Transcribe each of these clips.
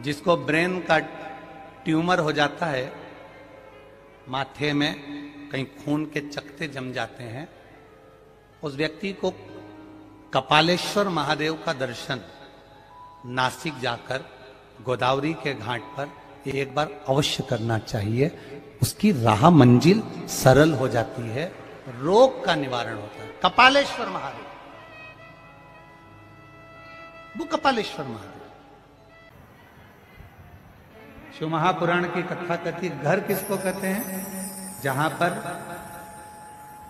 जिसको ब्रेन का ट्यूमर हो जाता है, माथे में कहीं खून के चकते जम जाते हैं, उस व्यक्ति को कपालेश्वर महादेव का दर्शन नासिक जाकर गोदावरी के घाट पर एक बार अवश्य करना चाहिए। उसकी राह मंजिल सरल हो जाती है, रोग का निवारण होता है। कपालेश्वर महादेव, वो कपालेश्वर महादेव। शिव महापुराण की कथा कहती है, घर किसको कहते हैं? जहां पर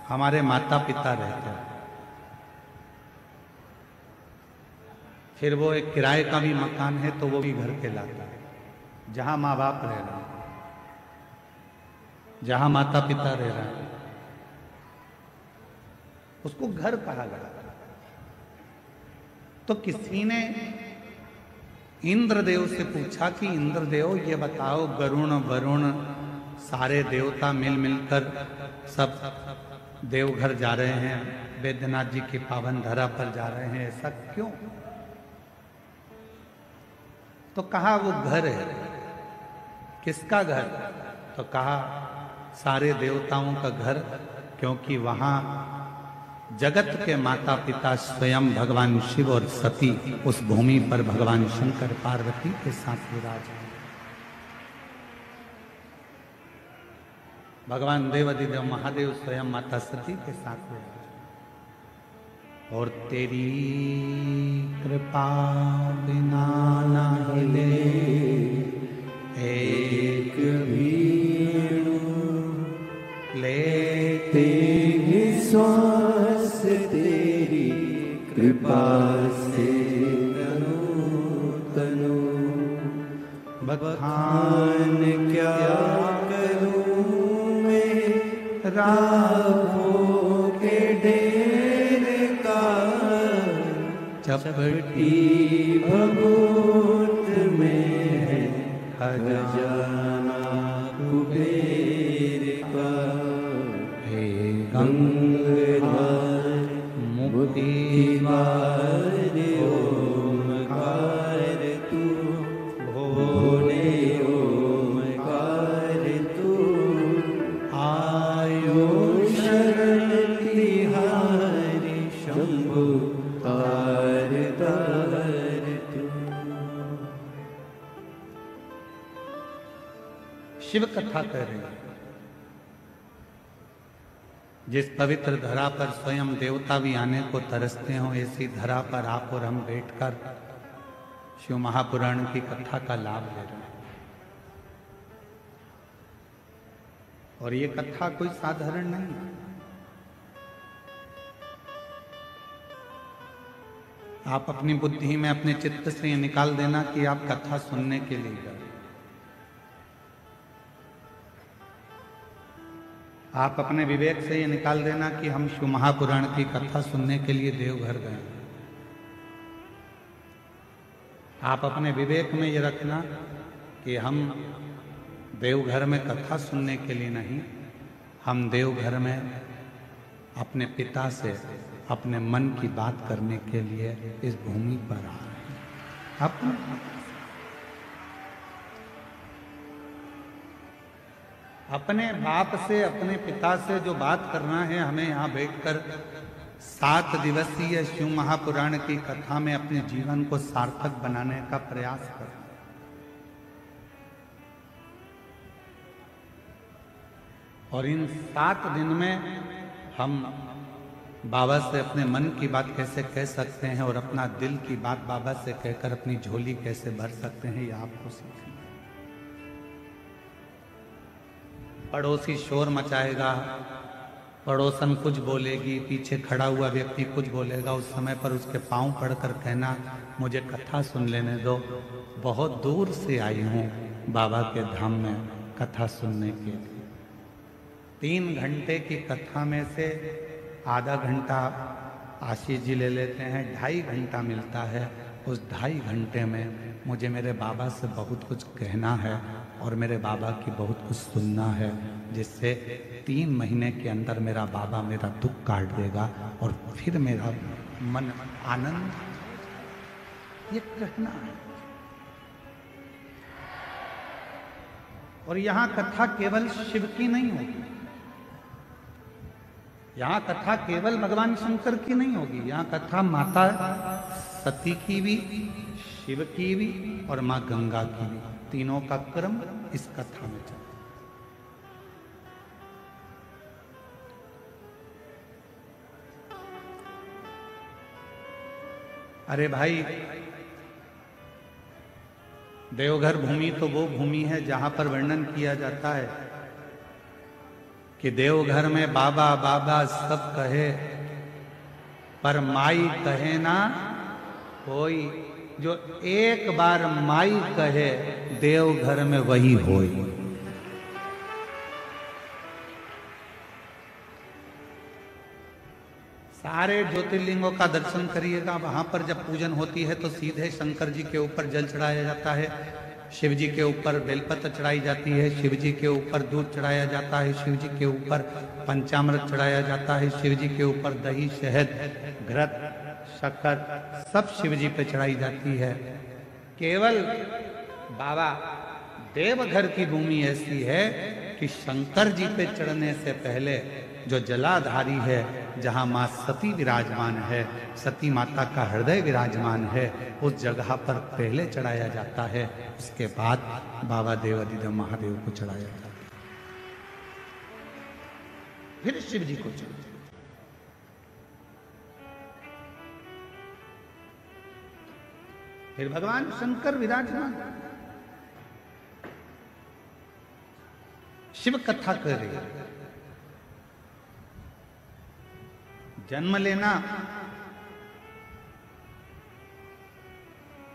हमारे माता पिता रहते हैं। फिर वो एक किराए का भी मकान है तो वो भी घर कहलाता है। जहां माँ बाप रह रहे हैं, जहां माता पिता रह रहे हैं, उसको घर कहा गया। तो किसी ने इंद्रदेव से पूछा कि इंद्रदेव ये बताओ, गरुण वरुण सारे देवता मिल मिलकर सब देवघर जा रहे हैं, वैद्यनाथ जी की पावन धरा पर जा रहे हैं, ऐसा क्यों? तो कहा वो घर है। किसका घर? तो कहा सारे देवताओं का घर, क्योंकि वहां जगत के माता पिता स्वयं भगवान शिव और सती उस भूमि पर भगवान शंकर पार्वती के साथ विराज हैं। भगवान देवाधिदेव महादेव स्वयं माता सती के साथ विराज। और तेरी कृपा बिना ना हिले एक भी लेते श्वास तेरी कृपा से तनु बखान क्या करूं मैं राहों के ढेर का, चपटी भभूत में है खजाना कुबेर का। हे गंगाधर मुक्ति द्वार ओमकार तू, भोले ओमकार तू, आयो शरण तिहारी शंभु तार तार तू। शिव कथा कह रहे हैं। जिस पवित्र धरा पर स्वयं देवता भी आने को तरसते हो, ऐसी धरा पर आप और हम बैठकर शिव महापुराण की कथा का लाभ ले रहे हैं। और ये कथा कोई साधारण नहीं है। आप अपनी बुद्धि में अपने चित्त से ये निकाल देना कि आप कथा सुनने के लिए गए। आप अपने विवेक से ये निकाल देना कि हम शिव महापुराण की कथा सुनने के लिए देवघर गए। आप अपने विवेक में ये रखना कि हम देवघर में कथा सुनने के लिए नहीं, हम देवघर में अपने पिता से अपने मन की बात करने के लिए इस भूमि पर आ रहे हैं। अपने बाप से, अपने पिता से जो बात करना है, हमें यहाँ बैठकर 7 दिवसीय शिव महापुराण की कथा में अपने जीवन को सार्थक बनाने का प्रयास करना। और इन 7 दिन में हम बाबा से अपने मन की बात कैसे कह सकते हैं और अपना दिल की बात बाबा से कहकर अपनी झोली कैसे भर सकते हैं, यह आपको सीखना। पड़ोसी शोर मचाएगा, पड़ोसन कुछ बोलेगी, पीछे खड़ा हुआ व्यक्ति कुछ बोलेगा, उस समय पर उसके पांव पड़कर कहना मुझे कथा सुन लेने दो, बहुत दूर से आई हूँ बाबा के धाम में कथा सुनने के लिए। 3 घंटे की कथा में से आधा घंटा आशीष जी ले लेते हैं, 2.5 घंटा मिलता है। उस 2.5 घंटे में मुझे मेरे बाबा से बहुत कुछ कहना है और मेरे बाबा की बहुत कुछ सुनना है, जिससे 3 महीने के अंदर मेरा बाबा मेरा दुख काट देगा और फिर मेरा मन आनंद, ये कहना है। और यहां कथा केवल शिव की नहीं होगी, यहां कथा केवल भगवान शंकर की नहीं होगी, यहां कथा माता सती की भी, शिव की भी और मां गंगा की भी, तीनों का क्रम इस कथा में चलता। अरे भाई, देवघर भूमि तो वो भूमि है जहां पर वर्णन किया जाता है कि देवघर में बाबा बाबा सब कहे पर माई कहे ना कोई, जो एक बार माई कहे देवघर में वही होई। सारे ज्योतिर्लिंगों का दर्शन करिएगा, वहां पर जब पूजन होती है तो सीधे शंकर जी के ऊपर जल चढ़ाया जाता है, शिव जी के ऊपर बेलपत्र चढ़ाई जाती है, शिव जी के ऊपर दूध चढ़ाया जाता है, शिव जी के ऊपर पंचामृत चढ़ाया जाता है, शिव जी के ऊपर दही शहद घृत शक्कर सब शिव जी पे चढ़ाई जाती है। केवल बाबा देवघर की भूमि ऐसी है कि शंकर जी पे चढ़ने से पहले जो जलाधारी है, जहां मां सती विराजमान है, सती माता का हृदय विराजमान है, उस जगह पर पहले चढ़ाया जाता है, उसके बाद बाबा देवाधिदेव महादेव को चढ़ाया जाता है, फिर शिव जी को चढ़ाया। फिर भगवान शंकर विराजमान। शिव कथा कर रही है। जन्म लेना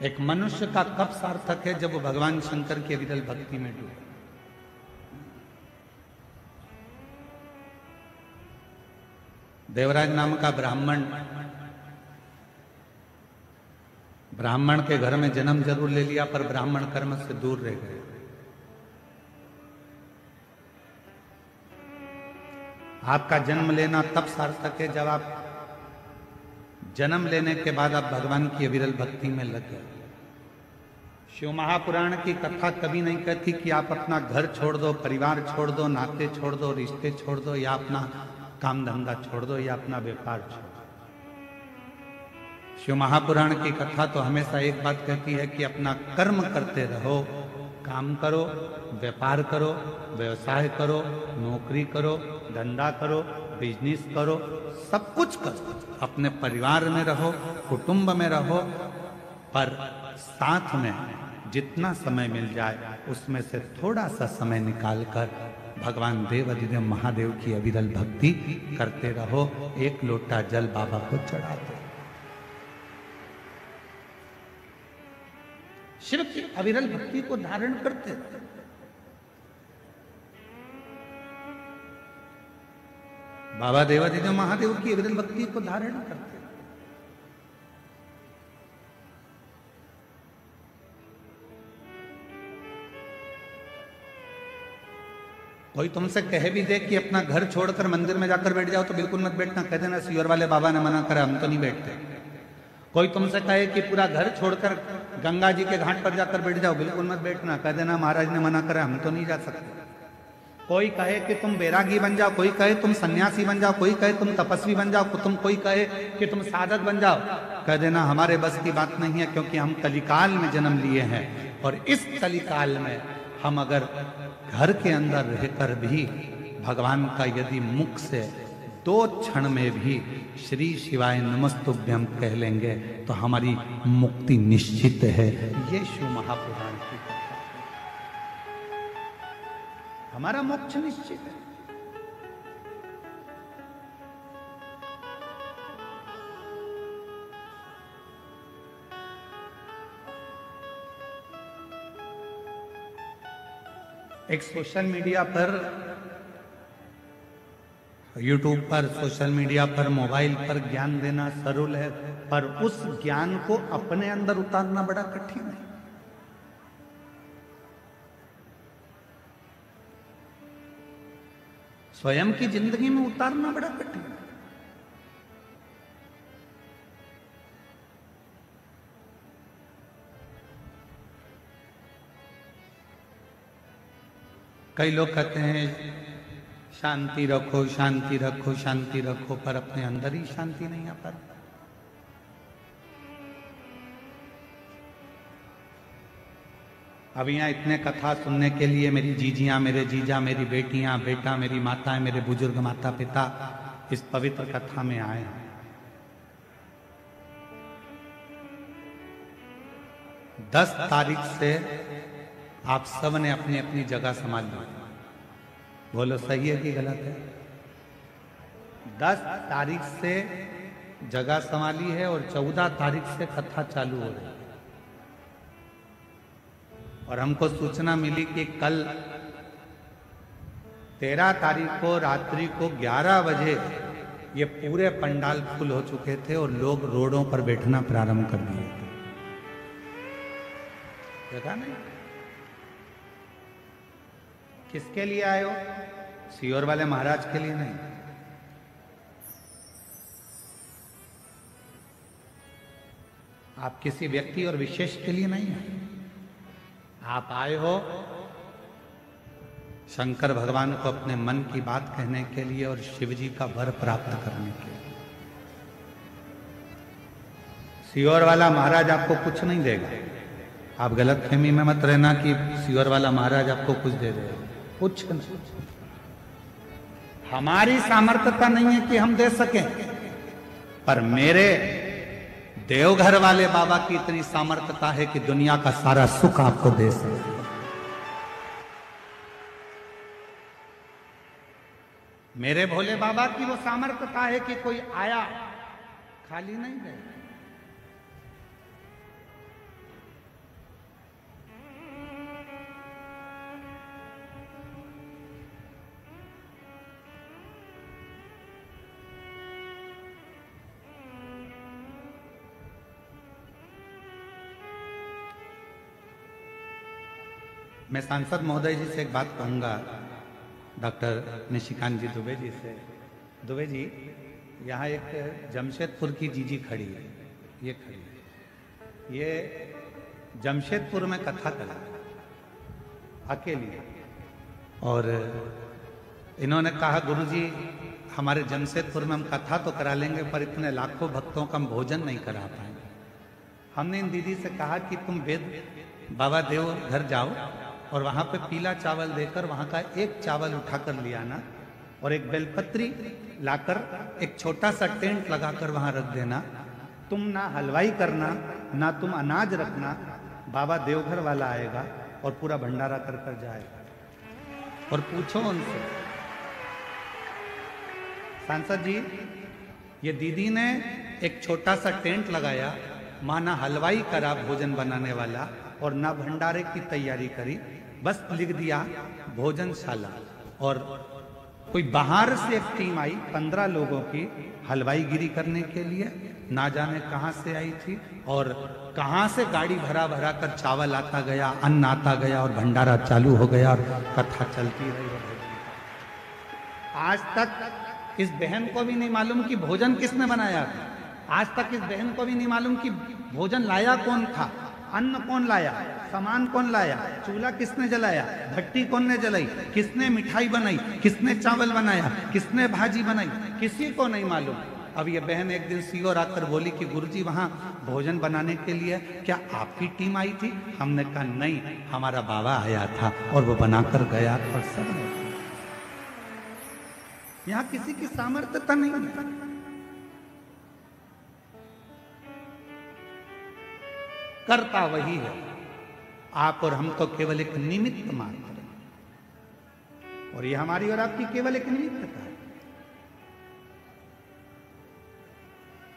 एक मनुष्य का कब सार्थक है, जब वो भगवान शंकर की अविरल भक्ति में डूबे। देवराज नाम का ब्राह्मण के घर में जन्म जरूर ले लिया, पर ब्राह्मण कर्म से दूर रह गए। आपका जन्म लेना तब सार्थक है जब आप जन्म लेने के बाद आप भगवान की अविरल भक्ति में लग गए। शिव महापुराण की कथा कभी नहीं कहती कि आप अपना घर छोड़ दो, परिवार छोड़ दो, नाते छोड़ दो, रिश्ते छोड़ दो, या अपना काम धंधा छोड़ दो, या अपना व्यापार छोड़ दो। शिव महापुराण की कथा तो हमेशा एक बात कहती है कि अपना कर्म करते रहो, काम करो, व्यापार करो, व्यवसाय करो, नौकरी करो, धंधा करो, बिजनेस करो, सब कुछ करो, अपने परिवार में रहो, कुटुंब में रहो, पर साथ में जितना समय मिल जाए उसमें से थोड़ा सा समय निकालकर भगवान देवाधिदेव महादेव की अविरल भक्ति करते रहो। एक लोटा जल बाबा को चढ़ा दो। शिव की अविरल भक्ति को धारण करते रहो। बाबा देवाधिदेव महादेव की अविरल भक्ति को धारण करते। कोई तुमसे कह भी दे कि अपना घर छोड़कर मंदिर में जाकर बैठ जाओ, तो बिल्कुल मत बैठना, कह देना सियोर वाले बाबा ने मना करा, हम तो नहीं बैठते। कोई तुमसे कहे कि पूरा घर छोड़कर गंगा जी के घाट पर जाकर बैठ जाओ, बिल्कुल मत बैठना, कह देना महाराज ने मना करा, हम तो नहीं जा सकते। कोई कहे कि तुम बैरागी बन जाओ, कोई कहे तुम सन्यासी बन जाओ, कोई कहे तुम तपस्वी बन जाओ, कोई कहे कि तुम साधक बन जाओ, कह देना हमारे बस की बात नहीं है, क्योंकि हम कलिकाल में जन्म लिए हैं। और इस कलिकाल में हम अगर घर के अंदर रहकर भी भगवान का यदि मुख से 2 क्षण में भी श्री शिवाय नमस्तुभ्यं कह लेंगे तो हमारी मुक्ति निश्चित है। ये शिव महापुराण की कथा, हमारा मोक्ष निश्चित है। एक सोशल मीडिया पर, यूट्यूब पर, सोशल मीडिया पर, मोबाइल पर ज्ञान देना सरल है, पर उस ज्ञान को अपने अंदर उतारना बड़ा कठिन है। स्वयं की जिंदगी में उतारना बड़ा कठिन है। कई लोग कहते हैं शांति रखो, शांति रखो, शांति रखो, पर अपने अंदर ही शांति नहीं आ पाती। अब यहाँ इतने कथा सुनने के लिए मेरी जीजियां, मेरे जीजा, मेरी बेटियां, बेटा, मेरी माताएं, मेरे बुजुर्ग माता पिता इस पवित्र कथा में आए हैं। 10 तारीख से आप सब ने अपनी अपनी जगह संभाल ली। बोलो सही है कि गलत है? 10 तारीख से जगह संभाली है और 14 तारीख से कथा चालू हो रही है। और हमको सूचना मिली कि कल 13 तारीख को रात्रि को 11 बजे ये पूरे पंडाल फुल हो चुके थे और लोग रोडों पर बैठना प्रारंभ कर दिए थे। देखा नहीं? किसके लिए आए हो? सीहोर वाले महाराज के लिए नहीं। आप किसी व्यक्ति और विशेष के लिए नहीं आए। आप आए हो शंकर भगवान को अपने मन की बात कहने के लिए और शिव जी का वर प्राप्त करने के लिए। सीहोर वाला महाराज आपको कुछ नहीं देगा। आप गलत फहमी में मत रहना कि सीहोर वाला महाराज आपको कुछ दे देगा। कुछ नहीं। हमारी सामर्थ्यता नहीं है कि हम दे सकें, पर मेरे देवघर वाले बाबा की इतनी सामर्थ्यता है कि दुनिया का सारा सुख आपको दे सके। मेरे भोले बाबा की वो सामर्थ्यता है कि कोई आया खाली नहीं गया। मैं सांसद महोदय जी से एक बात कहूंगा, डॉक्टर निशिकांत जी दुबे जी से। दुबे जी, यहाँ एक जमशेदपुर की जीजी खड़ी है, ये खड़ी है, ये जमशेदपुर में कथा करा अकेली। और इन्होंने कहा गुरुजी हमारे जमशेदपुर में हम कथा तो करा लेंगे, पर इतने लाखों भक्तों का हम भोजन नहीं करा पाएंगे। हमने इन दीदी से कहा कि तुम वेद बाबा देव घर जाओ और वहां पे पीला चावल देकर वहां का एक चावल उठाकर ले आना और एक बेलपत्री लाकर एक छोटा सा टेंट लगाकर वहां रख देना। तुम ना हलवाई करना, ना तुम अनाज रखना। बाबा देवघर वाला आएगा और पूरा भंडारा कर कर जाएगा। और पूछो उनसे, सांसद जी ये दीदी ने एक छोटा सा टेंट लगाया, माना हलवाई करा भोजन बनाने वाला और ना भंडारे की तैयारी करी, बस लिख दिया भोजनशाला। और कोई बाहर से एक टीम आई 15 लोगों की हलवाईगिरी करने के लिए, ना जाने कहां से आई थी और कहां से गाड़ी भरा भरा कर चावल आता गया, अन्न आता गया और भंडारा चालू हो गया और कथा चलती रही। आज तक इस बहन को भी नहीं मालूम कि भोजन किसने बनाया था। आज तक इस बहन को भी नहीं मालूम कि भोजन लाया कौन था, अन्न कौन लाया, सामान कौन लाया, चूल्हा किसने जलाया, भट्टी कौन ने जलाई, किसने मिठाई बनाई, किसने चावल बनाया, किसने भाजी बनाई, किसी को नहीं मालूम। अब ये बहन एक दिन सीहोर आकर बोली कि गुरुजी वहां भोजन बनाने के लिए क्या आपकी टीम आई थी? हमने कहा नहीं, हमारा बाबा आया था और वो बनाकर गया और सब ने। यहाँ किसी की सामर्थ्यता नहीं है। करता वही है, आप और हम तो केवल एक निमित्त मात्र हैं। और ये हमारी और आपकी केवल एक निमित्तता है।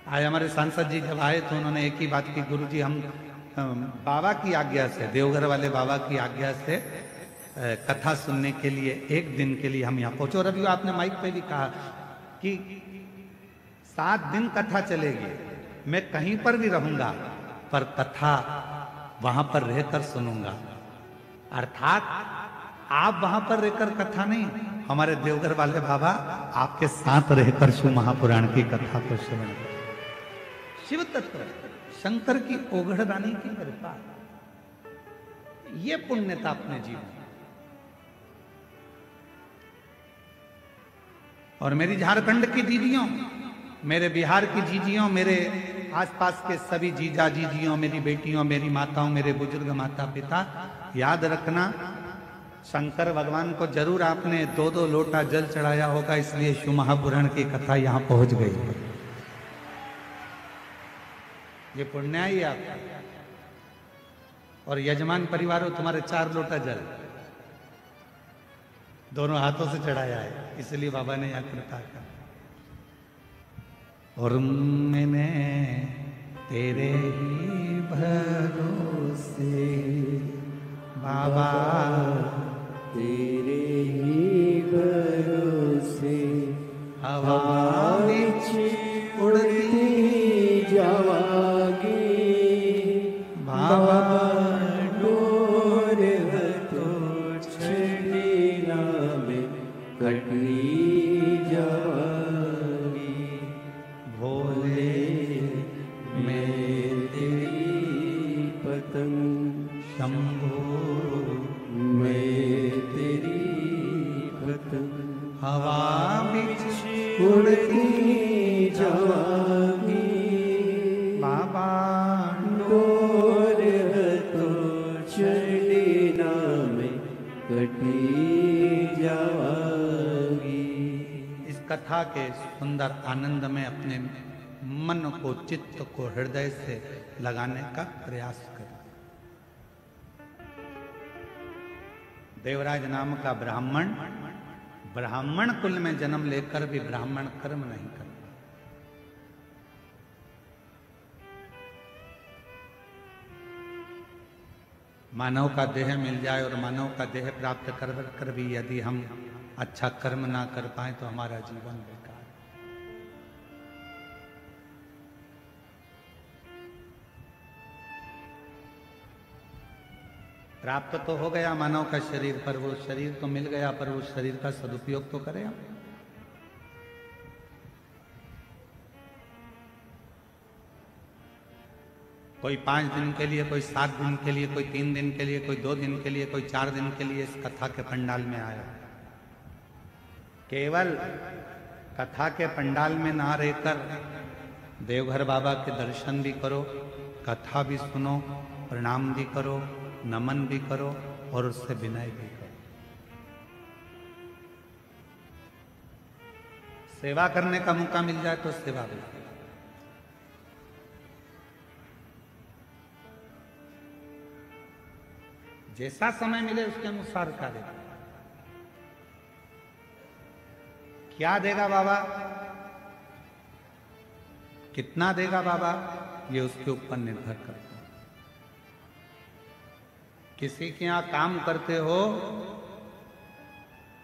आज हमारे सांसद जी जब आए तो उन्होंने एक ही बात की, गुरुजी हम बाबा की आज्ञा से, देवघर वाले बाबा की आज्ञा से कथा सुनने के लिए एक दिन के लिए हम यहाँ पहुंचे। और अभी आपने माइक पे भी कहा कि 7 दिन कथा चलेगी, मैं कहीं पर भी रहूंगा पर कथा वहां पर रहकर सुनूंगा। अर्थात आप वहां पर रहकर कथा नहीं, हमारे देवघर वाले बाबा आपके साथ रहकर शिव महापुराण की कथा को सुनेंगे। शिव तत्व शंकर की ओघड़दानी की कृपा, ये पुण्यता अपने जीवन। और मेरी झारखंड की दीदियों, मेरे बिहार की जीजियों, मेरे आसपास के सभी जीजा जीजियों, मेरी बेटियों, मेरी माताओं, मेरे बुजुर्ग माता पिता, याद रखना शंकर भगवान को जरूर आपने 2-2 लोटा जल चढ़ाया होगा, इसलिए शिव महापुराण की कथा यहां पहुंच गई। ये पुण्य ही आपका। और यजमान परिवारों, तुम्हारे 4 लोटा जल दोनों हाथों से चढ़ाया है, इसलिए बाबा ने यहां कृपा कर। और मैंने तेरे ही भरोसे बाबा, तेरे ही भरोसे हवा विच उड़ती जावागी बाबा, डोर तो छड़ीना में कटली जावागी भोले, मैं तेरी पतंग शंभो, मैं तेरी पतंग हवा बिच उड़ती जावागी बाबा, डोर तो चढ़ीना में कटी जावागी। इस कथा के सुंदर आनंद में अपने मन को, चित्त को हृदय से लगाने का प्रयास करें। देवराज नाम का ब्राह्मण, ब्राह्मण कुल में जन्म लेकर भी ब्राह्मण कर्म नहीं करता। मानव का देह मिल जाए और मानव का देह प्राप्त कर भी यदि हम अच्छा कर्म ना कर पाए तो हमारा जीवन बेकार। प्राप्त तो हो गया मानव का शरीर, पर वो शरीर तो मिल गया, पर वो शरीर का सदुपयोग तो करें हम। कोई 5 दिन के लिए, कोई 7 दिन के लिए, कोई 3 दिन के लिए, कोई 2 दिन के लिए, कोई 4 दिन के लिए इस कथा के पंडाल में आया। केवल कथा के पंडाल में ना रहकर देवघर बाबा के दर्शन भी करो, कथा भी सुनो, प्रणाम भी करो, नमन भी करो और उससे विनय भी करो। सेवा करने का मौका मिल जाए तो सेवा भी करो। जैसा समय मिले उसके अनुसार कार्य करो। क्या देगा बाबा, कितना देगा बाबा, ये उसके ऊपर निर्भर करता है। किसी के यहां काम करते हो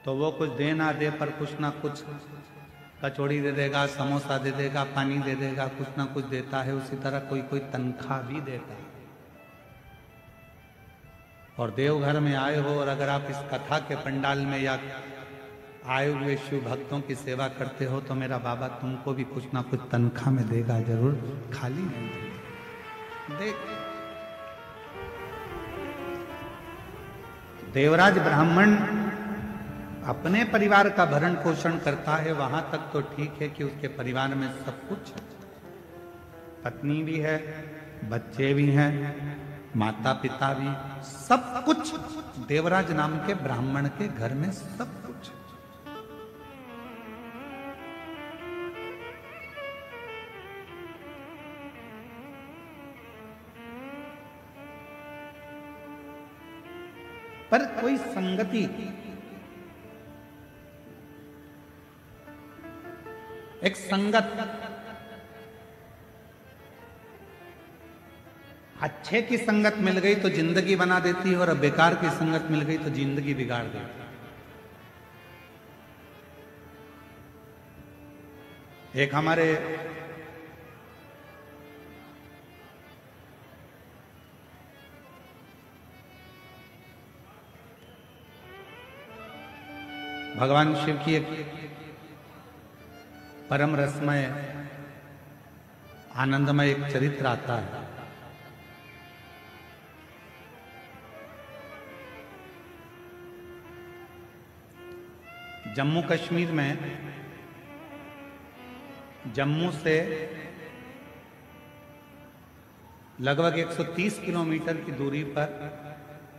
तो वो कुछ दे ना दे, पर कुछ ना कुछ कचौड़ी दे देगा, समोसा दे देगा, पानी दे देगा, कुछ ना कुछ देता है। उसी तरह कोई कोई तनख्वाह भी देता है। और देवघर में आए हो और अगर आप इस कथा के पंडाल में या आए हुए शिव भक्तों की सेवा करते हो तो मेरा बाबा तुमको भी कुछ ना कुछ तनख्वाह में देगा जरूर, खाली नहीं देगा। देख, देवराज ब्राह्मण अपने परिवार का भरण पोषण करता है, वहां तक तो ठीक है कि उसके परिवार में सब कुछ है, पत्नी भी है, बच्चे भी हैं, माता पिता भी, सब कुछ देवराज नाम के ब्राह्मण के घर में सब कुछ। पर कोई संगति, एक संगत, अच्छे की संगत मिल गई तो जिंदगी बना देती है और अब बेकार की संगत मिल गई तो जिंदगी बिगाड़ देती है। एक हमारे भगवान शिव की एक परम रसमय आनंदमय एक चरित्र आता है। जम्मू कश्मीर में जम्मू से लगभग 130 किलोमीटर की दूरी पर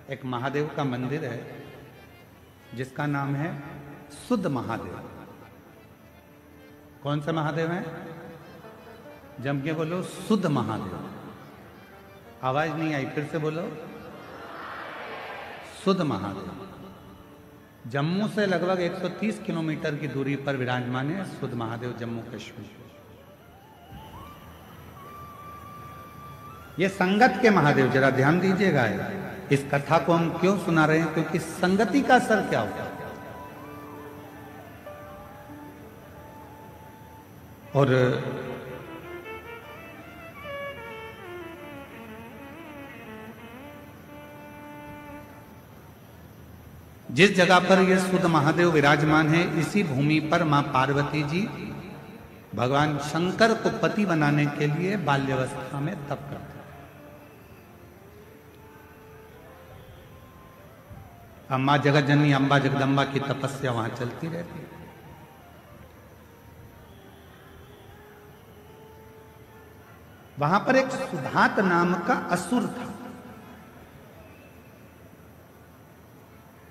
एक महादेव का मंदिर है जिसका नाम है शुद्ध महादेव। कौन सा महादेव है? जम के बोलो, शुद्ध महादेव। आवाज नहीं आई, फिर से बोलो, शुद्ध महादेव। जम्मू से लगभग 130 किलोमीटर की दूरी पर विराजमान है शुद्ध महादेव, जम्मू कश्मीर। ये संगत के महादेव, जरा ध्यान दीजिएगा। इस कथा को हम क्यों सुना रहे हैं? क्योंकि संगति का असर क्या होता है। और जिस जगह पर यह शुद्ध महादेव विराजमान है, इसी भूमि पर मां पार्वती जी भगवान शंकर को पति बनाने के लिए बाल्यावस्था में तप करते हैं। अम्मा जगतजननी अम्बा जगदम्बा की तपस्या वहां चलती रहती है। वहां पर एक सुधात नाम का असुर था,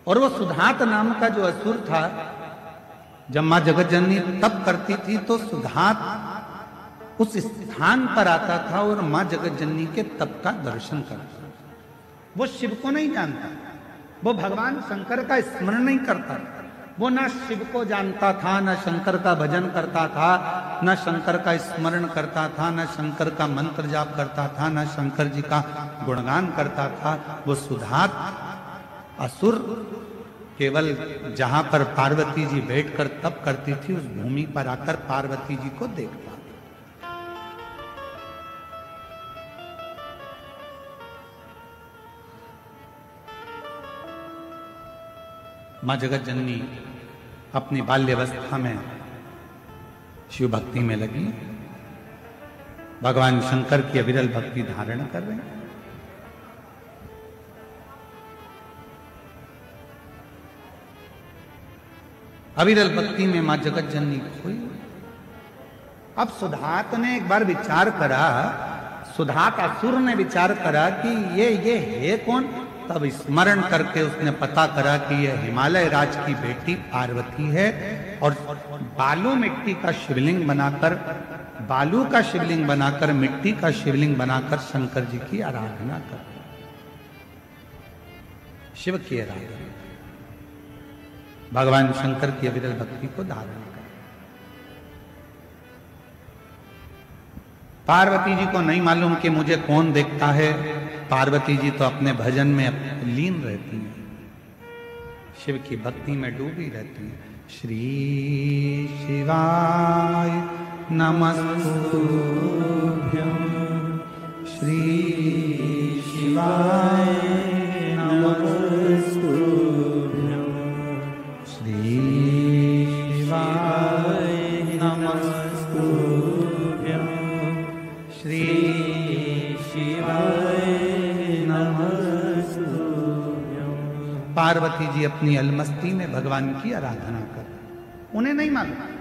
और वो सुधात नाम का जो असुर था, जब मां जगतजननी तप करती थी तो सुधात उस स्थान पर आता था और मां जगतजननी के तप का दर्शन करता था। वो शिव को नहीं जानता, वो भगवान शंकर का स्मरण नहीं करता, वो ना शिव को जानता था, ना शंकर का भजन करता था, ना शंकर का स्मरण करता था, ना शंकर का मंत्र जाप करता था, ना शंकर जी का गुणगान करता था। वो सुधात असुर केवल जहां पर पार्वती जी बैठकर तप करती थी, उस भूमि पर आकर पार्वती जी को देखता। मां जगतजननी अपनी बाल्यावस्था में शिव भक्ति में लगी, भगवान शंकर की अविरल भक्ति धारण कर रहे हैं। अविरल भक्ति में मां जगतजननी खोई। अब सुधात ने एक बार विचार करा, सुधात असुर ने विचार करा कि ये है कौन। तब स्मरण करके उसने पता करा कि यह हिमालय राज की बेटी पार्वती है, और बालू मिट्टी का शिवलिंग बनाकर, बालू का शिवलिंग बनाकर, मिट्टी का शिवलिंग बनाकर शंकर जी की आराधना कर, शिव की आराधना, भगवान शंकर की अविरल भक्ति को धारण कर। पार्वती जी को नहीं मालूम कि मुझे कौन देखता है। पार्वती जी तो अपने भजन में लीन रहती हैं, शिव की भक्ति में डूबी रहती हैं। श्री शिवाय नमस्तुभ्यं, श्री शिवाय नमस्तुभ्यं, श्री शिवाय नमस्तुभ्यं, श्री शिवाय नमस्तुभ्यं। पार्वती जी अपनी अलमस्ती में भगवान की आराधना कर, उन्हें नहीं मालूम।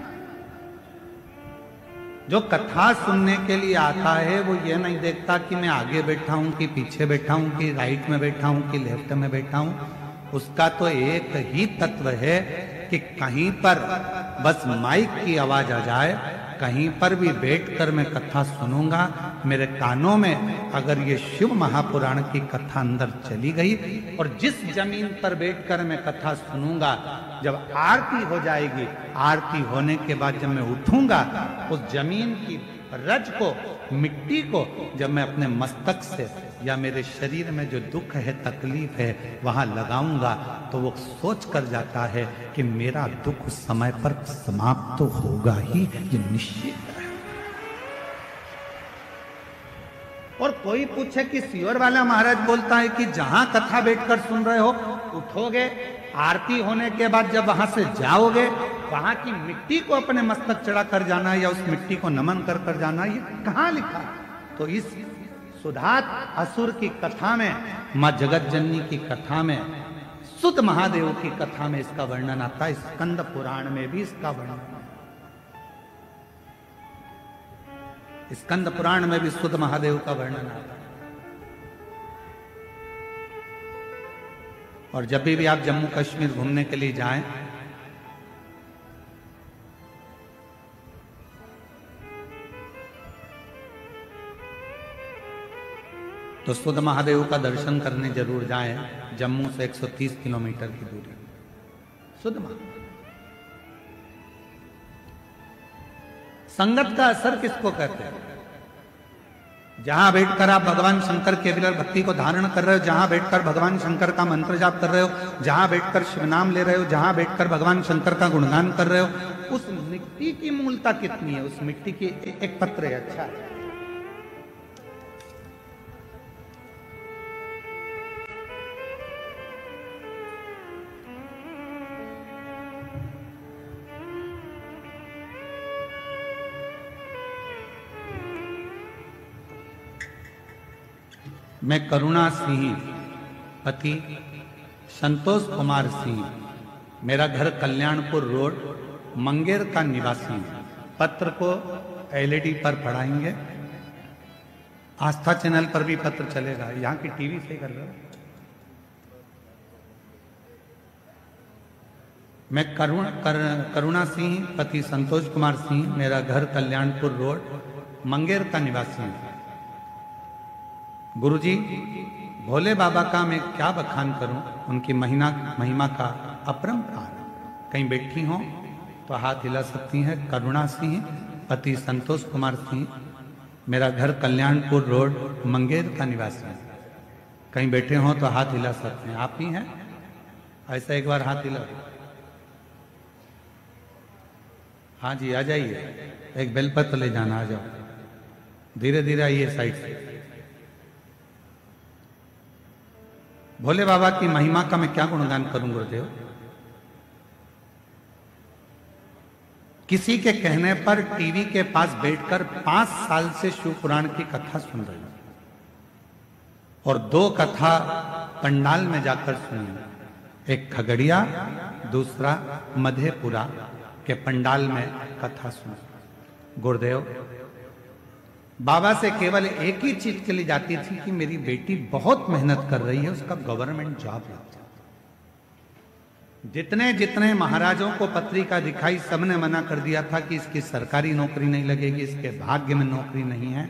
जो कथा सुनने के लिए आता है वो ये नहीं देखता कि मैं आगे बैठा हूं कि पीछे बैठा हूं कि राइट में बैठा हूं कि लेफ्ट में बैठा हूं। उसका तो एक ही तत्व है कि कहीं पर बस माइक की आवाज आ जाए, कहीं पर भी बैठकर मैं कथा सुनूंगा, मेरे कानों में अगर ये शिव महापुराण की कथा अंदर चली गई, और जिस जमीन पर बैठकर मैं कथा सुनूंगा, जब आरती हो जाएगी, आरती होने के बाद जब मैं उठूंगा, उस जमीन की रज को, मिट्टी को जब मैं अपने मस्तक से या मेरे शरीर में जो दुख है, तकलीफ है, वहां लगाऊंगा, तो वो सोच कर जाता है कि मेरा दुख उस समय पर समाप्त तो होगा ही, ये निश्चित है। और कोई पूछे कि सियोर वाला महाराज बोलता है कि जहां कथा बैठकर सुन रहे हो, उठोगे, आरती होने के बाद जब वहां से जाओगे, वहां की मिट्टी को अपने मस्तक चढ़ा कर जाना या उस मिट्टी को नमन कर कर जाना, ये कहां लिखा? तो इस सुधात असुर की कथा में, मां जगतजननी की कथा में, शुद्ध महादेव की कथा में इसका वर्णन आता है। स्कंद पुराण में भी इसका वर्णन है। स्कंद पुराण में भी सुध महादेव का वर्णन आता है। और जब भी आप जम्मू कश्मीर घूमने के लिए जाएं, तो सुध महादेव का दर्शन करने जरूर जाएं। जम्मू से 130 किलोमीटर की दूरी सुध महादेव। संगत का असर किसको कहते हैं? जहां बैठकर आप भगवान शंकर के विरल भक्ति को धारण कर रहे हो, जहां बैठकर भगवान शंकर का मंत्र जाप कर रहे हो, जहां बैठकर शिव नाम ले रहे हो, जहां बैठकर भगवान शंकर का गुणगान कर रहे हो, उस मिट्टी की मूलता कितनी है? उस मिट्टी की एक पत्र है, अच्छा है। मैं करुणा सिंह, पति संतोष कुमार सिंह, मेरा घर कल्याणपुर रोड, मंगेर का निवासी। पत्र को एलईडी पर पढ़ाएंगे, आस्था चैनल पर भी पत्र चलेगा। यहाँ की टीवी से कर रहे हो। मैं करुणा सिंह, पति संतोष कुमार सिंह, मेरा घर कल्याणपुर रोड, मंगेर का निवासी हूं। गुरुजी, भोले बाबा का मैं क्या बखान करूं, उनकी महिमा का अपरंपार। कहीं बैठी हो तो हाथ हिला सकती हैं। करुणा सिंह, पति संतोष कुमार सिंह, मेरा घर कल्याणपुर रोड, मंगेर का निवासी है। कहीं बैठे हो तो हाथ हिला सकते हैं। आप ही हैं? ऐसा एक बार हाथ हिला। हाँ जी, आ जाइए। एक बेलपत्र ले जाना, आ जाओ। धीरे धीरे आइए साइड से। भोले बाबा की महिमा का मैं क्या गुणगान करूं गुरुदेव? किसी के कहने पर टीवी के पास बैठकर 5 साल से शिव पुराण की कथा सुन रही हूं, और 2 कथा पंडाल में जाकर सुनी। एक खगड़िया, दूसरा मधेपुरा के पंडाल में कथा सुनी। गुरुदेव, बाबा से केवल एक ही चीज के लिए जाती थी कि मेरी बेटी बहुत मेहनत कर रही है, उसका गवर्नमेंट जॉब लग जाए। जितने जितने महाराजों को पत्रिका दिखाई, सबने मना कर दिया था कि इसकी सरकारी नौकरी नहीं लगेगी, इसके भाग्य में नौकरी नहीं है।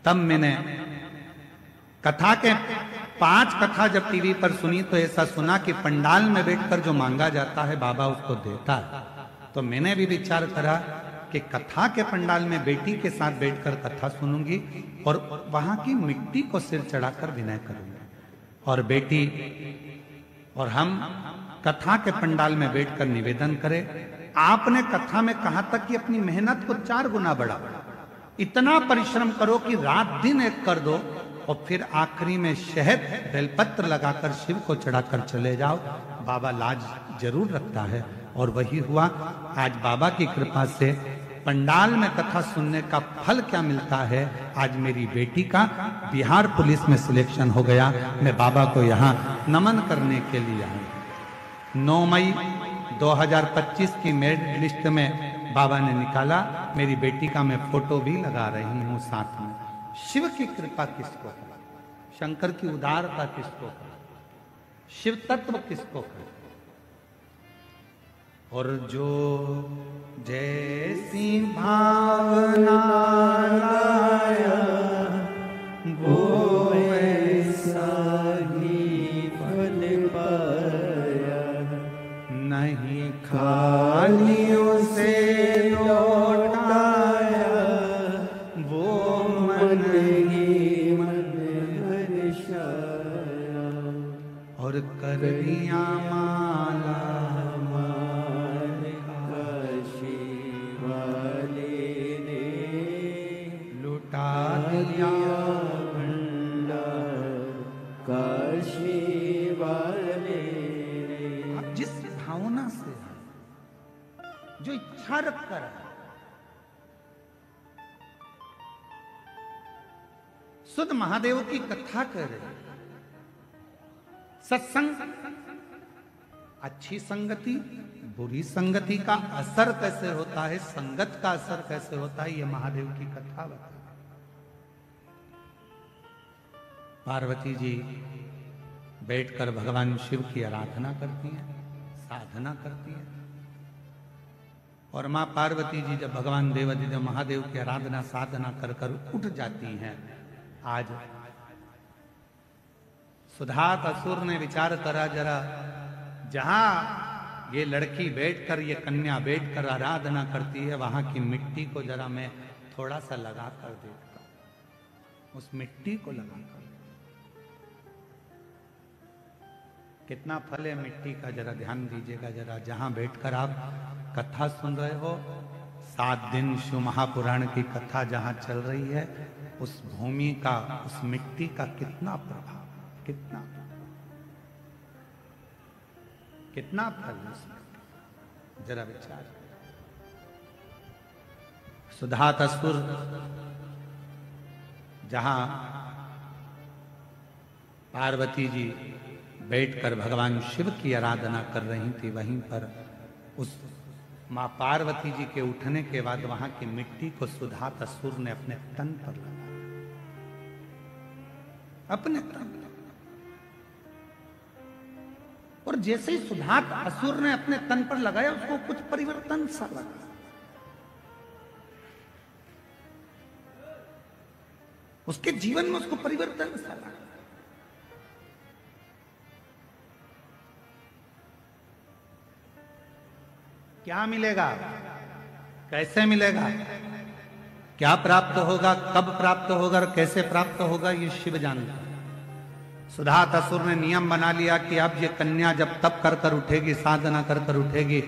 तब मैंने कथा के 5 कथा जब टीवी पर सुनी तो ऐसा सुना कि पंडाल में बैठकर जो मांगा जाता है बाबा उसको देता है। तो मैंने भी विचार करा कि कथा के पंडाल में बेटी के साथ बैठकर कथा सुनूंगी और वहां की मिट्टी को सिर चढ़ाकर विनय करूंगी। और बेटी और हम कथा के पंडाल में बैठकर निवेदन करें। आपने कथा में कहा था कि अपनी मेहनत को 4 गुना बढ़ाओ, इतना परिश्रम करो कि रात दिन एक कर दो, और फिर आखिरी में शहद बेलपत्र लगाकर शिव को चढ़ाकर चले जाओ। बाबा लाज जरूर रखता है, और वही हुआ। आज बाबा की कृपा से पंडाल में कथा सुनने का फल क्या मिलता है। आज मेरी बेटी का बिहार पुलिस में सिलेक्शन हो गया। मैं बाबा को यहाँ नमन करने के लिए आया। 9 मई 2025 की मेरिट लिस्ट में बाबा ने निकाला। मेरी बेटी का मैं फोटो भी लगा रही हूँ साथ में। शिव की कृपा किसको कहे, शंकर की उदारता किसको कहे, शिव तत्व किसको कहे। और जो जैसी भावना लाया वो ऐसा ही फल पाया, नहीं खालियों से लौटाया वो मन ही मन हर्षाया। और कर दिया माला काशी वाले। आप जिस भावना से जो इच्छा रख कर सुध महादेव की कथा कर रहे, सत्संग, अच्छी संगति, बुरी संगति का असर कैसे होता है, संगत का असर कैसे होता है, ये महादेव की कथा बता। पार्वती जी बैठकर भगवान शिव की आराधना करती हैं, साधना करती हैं। और मां पार्वती जी जब भगवान देवाधिदेव महादेव की आराधना साधना कर कर उठ जाती हैं, आज सुधात असुर ने विचार करा, जरा जहां ये लड़की बैठकर, ये कन्या बैठकर आराधना करती है, वहां की मिट्टी को जरा मैं थोड़ा सा लगा कर देखता हूं। उस मिट्टी को लगा कर कितना फल है मिट्टी का, जरा ध्यान दीजिएगा। जरा जहां बैठकर आप कथा सुन रहे हो, 7 दिन शिव महापुराण की कथा जहां चल रही है, उस भूमि का, उस मिट्टी का कितना प्रभाव, कितना फल है उसमें, जरा विचार। सुधात असुर जहां पार्वती जी बैठकर भगवान शिव की आराधना कर रही थी, वहीं पर उस मां पार्वती जी के उठने के बाद वहां की मिट्टी को सुधात असुर ने अपने तन पर लगाया, अपने तन। और जैसे ही सुधात असुर ने अपने तन पर लगाया, उसको कुछ परिवर्तन सा लगा। उसके जीवन में उसको परिवर्तन सा लगा। क्या मिलेगा, कैसे मिलेगा, क्या प्राप्त होगा, कब प्राप्त होगा और कैसे प्राप्त होगा, ये शिव जानता है। सुधात असुर ने नियम बना लिया कि अब ये कन्या जब तप कर कर उठेगी, साधना कर कर उठेगी,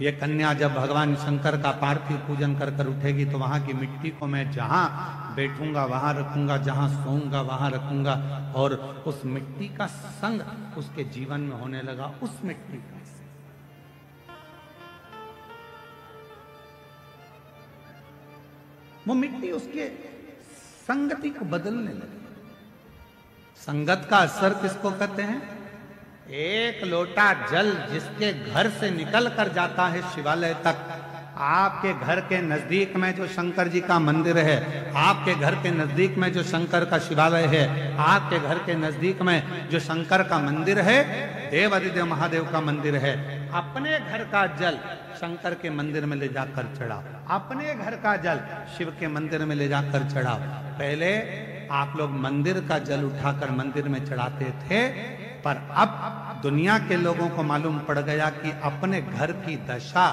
ये कन्या जब भगवान शंकर का पार्थिव पूजन कर कर उठेगी, तो वहां की मिट्टी को मैं जहां बैठूंगा वहां रखूंगा, जहां सोऊंगा वहां रखूंगा। और उस मिट्टी का संग उसके जीवन में होने लगा। उस मिट्टी का वो मिट्टी उसके संगति को बदलने लगी। संगत का असर किसको कहते हैं? एक लोटा जल जिसके घर से निकल कर जाता है शिवालय तक, आपके घर के नजदीक में जो शंकर जी का मंदिर है, आपके घर के नजदीक में जो शंकर का शिवालय है, आपके घर के नजदीक में जो शंकर का मंदिर है, देवाधिदेव महादेव का मंदिर है, अपने घर का जल शंकर के मंदिर में ले जाकर चढ़ाओ, अपने घर का जल शिव के मंदिर में ले जाकर चढ़ाओ। पहले आप लोग मंदिर का जल उठाकर मंदिर में चढ़ाते थे, पर अब दुनिया के लोगों को मालूम पड़ गया कि अपने घर की दशा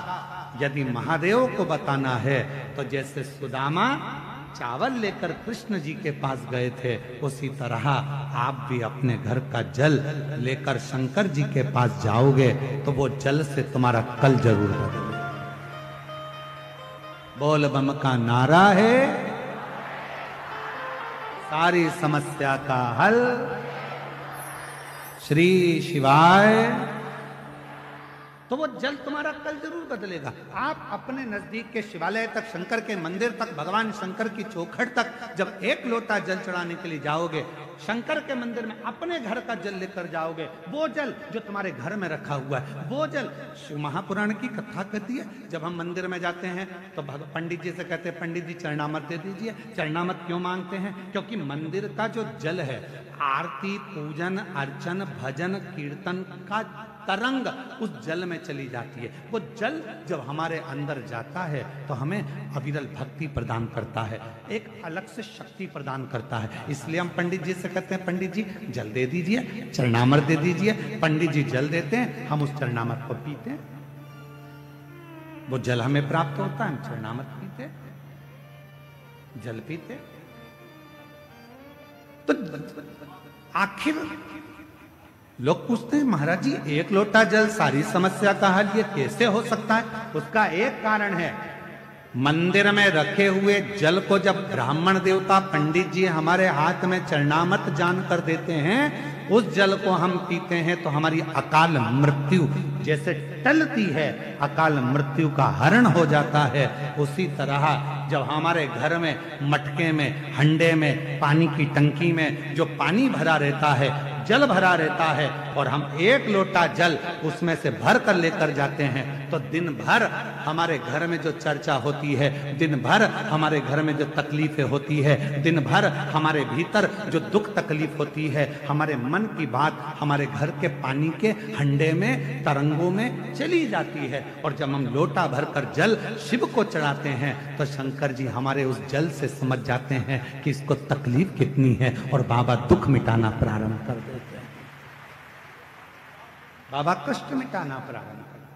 यदि महादेव को बताना है, तो जैसे सुदामा चावल लेकर कृष्ण जी के पास गए थे, उसी तरह आप भी अपने घर का जल लेकर शंकर जी के पास जाओगे तो वो जल से तुम्हारा कल जरूर बदलेगा। बोल बम का नारा है, सारी समस्या का हल श्री शिवाय। तो वो जल तुम्हारा कल जरूर बदलेगा। आप अपने नजदीक के शिवालय तक, शंकर के मंदिर तक, भगवान शंकर की चौखट तक जब एक लोटा जल चढ़ाने के लिए जाओगे, शंकर के मंदिर में अपने घर का जल लेकर जाओगे, वो जल जो तुम्हारे घर में रखा हुआ है, वो जल शिव महापुराण की कथा कहती है। जब हम मंदिर में जाते हैं तो पंडित जी से कहते हैं, पंडित जी चरणामत दे दीजिए। चरणामत क्यों मांगते हैं? क्योंकि मंदिर का जो जल है, आरती, पूजन, अर्चन, भजन, कीर्तन का तरंग उस जल में चली जाती है। वो जल जब हमारे अंदर जाता है तो हमें अविरल भक्ति प्रदान करता है, एक अलग से शक्ति प्रदान करता है। इसलिए हम पंडित जी से कहते हैं, पंडित जी जल दे दीजिए, चरणामृत दे दीजिए। पंडित जी जल देते हैं, हम उस चरणामृत को पीते हैं, वो जल हमें प्राप्त होता है, हम चरणामृत पीते, जल पीते। तो आखिर लोग पूछते हैं, महाराज जी एक लोटा जल सारी समस्या का हल, ये कैसे हो सकता है? उसका एक कारण है, मंदिर में रखे हुए जल को जब ब्राह्मण देवता पंडित जी हमारे हाथ में चरणामत जान कर देते हैं, उस जल को हम पीते हैं तो हमारी अकाल मृत्यु जैसे टलती है, अकाल मृत्यु का हरण हो जाता है। उसी तरह जब हमारे घर में, मटके में, हंडे में, पानी की टंकी में जो पानी भरा रहता है, जल भरा रहता है और हम एक लोटा जल उसमें से भर कर लेकर जाते हैं, तो दिन भर हमारे घर में जो चर्चा होती है, दिन भर हमारे घर में जो तकलीफें होती है, दिन भर हमारे भीतर जो दुख तकलीफ होती है, हमारे मन की बात हमारे घर के पानी के हंडे में, तरंगों में चली जाती है। और जब हम लोटा भरकर जल शिव को चढ़ाते हैं तो शंकर जी हमारे उस जल से समझ जाते हैं कि इसको तकलीफ कितनी है और बाबा दुख मिटाना प्रारंभ कर देते हैं। बाबा कष्ट मिटाना प्रारंभ कर देते